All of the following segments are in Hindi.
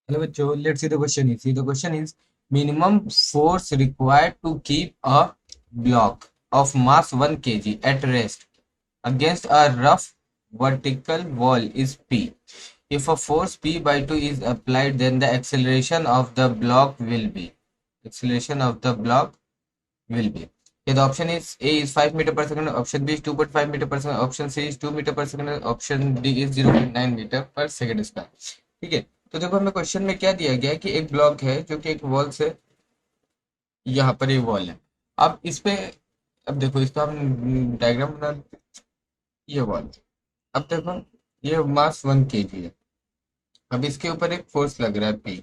Hello, bachcho. Let's see the question is. See, the question is minimum force required to keep a block of mass 1 kg at rest against a rough vertical wall is P. If a force P by 2 is applied, then the acceleration of the block will be. Acceleration of the block will be. Yeah, the option is A is 5 meter per second, option B is 2.5 meter per second, option C is 2 meter per second, option D is 0.9 metre पर सेकंड स्क्वायर। ठीक है, तो देखो हमें क्वेश्चन में क्या दिया गया है कि एक ब्लॉक है जो कि एक वॉल से, यहाँ पर एक वॉल है। अब इस पे, अब देखो इसका हम डायग्राम बना, ये वॉल, अब देखो ये मास 1 kg है। अब इसके ऊपर एक फोर्स लग रहा है P,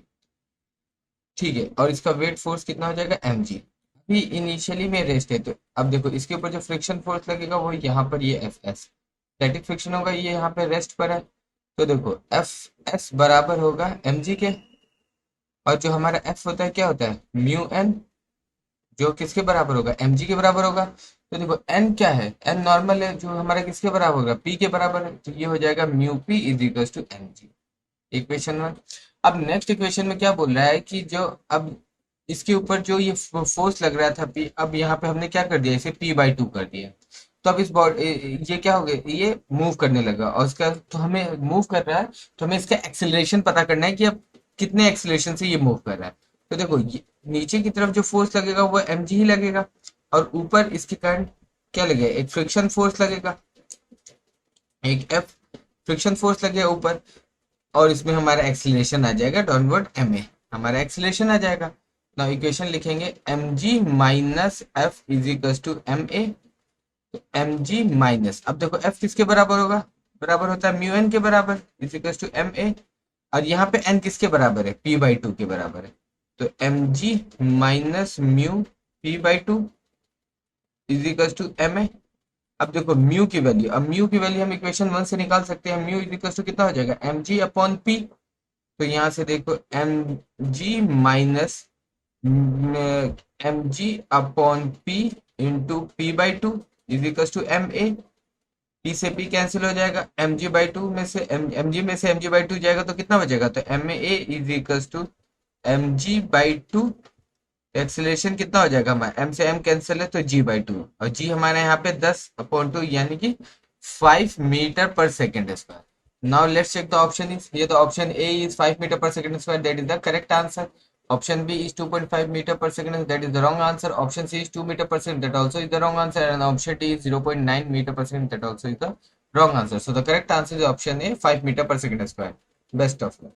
ठीक है, और इसका वेट फोर्स कितना हो जाएगा mg। अभी इनिशियली में रेस्ट है, तो अब देखो इसके ऊपर जो फ्रिक्शन फोर्स लगेगा वो यहाँ पर ये एफ एस स्टैटिक फ्रिक्शन होगा, ये यहाँ पे रेस्ट पर है। तो देखो एफ एस बराबर होगा mg के, और जो हमारा एफ होता है क्या होता है म्यू एन, जो किसके बराबर होगा mg के बराबर होगा। तो देखो n क्या है, n नॉर्मल है जो हमारा किसके बराबर होगा p के बराबर है, तो ये हो जाएगा mu p is equal to mg। Equation 1। अब नेक्स्ट इक्वेशन में क्या बोल रहा है कि जो अब इसके ऊपर जो ये फोर्स लग रहा था पी, अब यहाँ पे हमने क्या कर दिया, इसे पी बाई 2 कर दिया। तो अब इस बॉडी, ये क्या हो गया, ये मूव करने लगा, और इसका तो हमें मूव कर रहा है, तो हमें इसका एक्सेलरेशन पता करना है कि अब कितने एक्सेलरेशन से ये मूव कर रहा है। तो देखो नीचे की तरफ जो फोर्स लगेगा वो एम जी ही लगेगा, और ऊपर इसके कारण क्या लगेगा, एक फ्रिक्शन फोर्स लगेगा, एक एफ फ्रिक्शन फोर्स लगेगा ऊपर, और इसमें हमारा एक्सीलरेशन आ जाएगा डाउनवर्ड एम ए, हमारा एक्सीलरेशन आ जाएगा। नाउ इक्वेशन लिखेंगे M G minus F is equal to M A. तो एम जी माइनस, अब देखो एफ किसके बराबर होगा, बराबर होता है म्यू एन के बराबर is equal to M A, और यहाँ पे एन किसके बराबर है, पी बाई 2 के बराबर है। तो M G minus mu P by 2 is equal to M A. अब देखो म्यू की वैल्यू, अब म्यू की वैल्यू हम इक्वेशन 1 से निकाल सकते हैं, म्यू इज इक्वल टू कितना हो जाएगा एम जी अपॉन पी। तो यहाँ से देखो M G minus M G upon P into P by 2 is equal to M A. P से पी कैंसिल हो जाएगा, एम जी बाई 2 में से एम जी में से एम जी बाई 2 जाएगा तो कितना बचेगा, तो M A is equal to M G by 2। Acceleration कितना हो जाएगा हमारा, एम से एम कैंसिल है तो जी बाई 2, और जी हमारे यहाँ पे 10/2 यानी कि 5 metre per second square. Now let's check the option is, ये तो option A is 5 metre per second square, that is the correct answer. Option B is 2.5 metre per second, that is the wrong answer. Option C is 2 metre per second, that also is the wrong answer, and option D is 0.9 metre per second, that also is the wrong answer. So the correct answer is option A 5 metre per second square. Best of luck.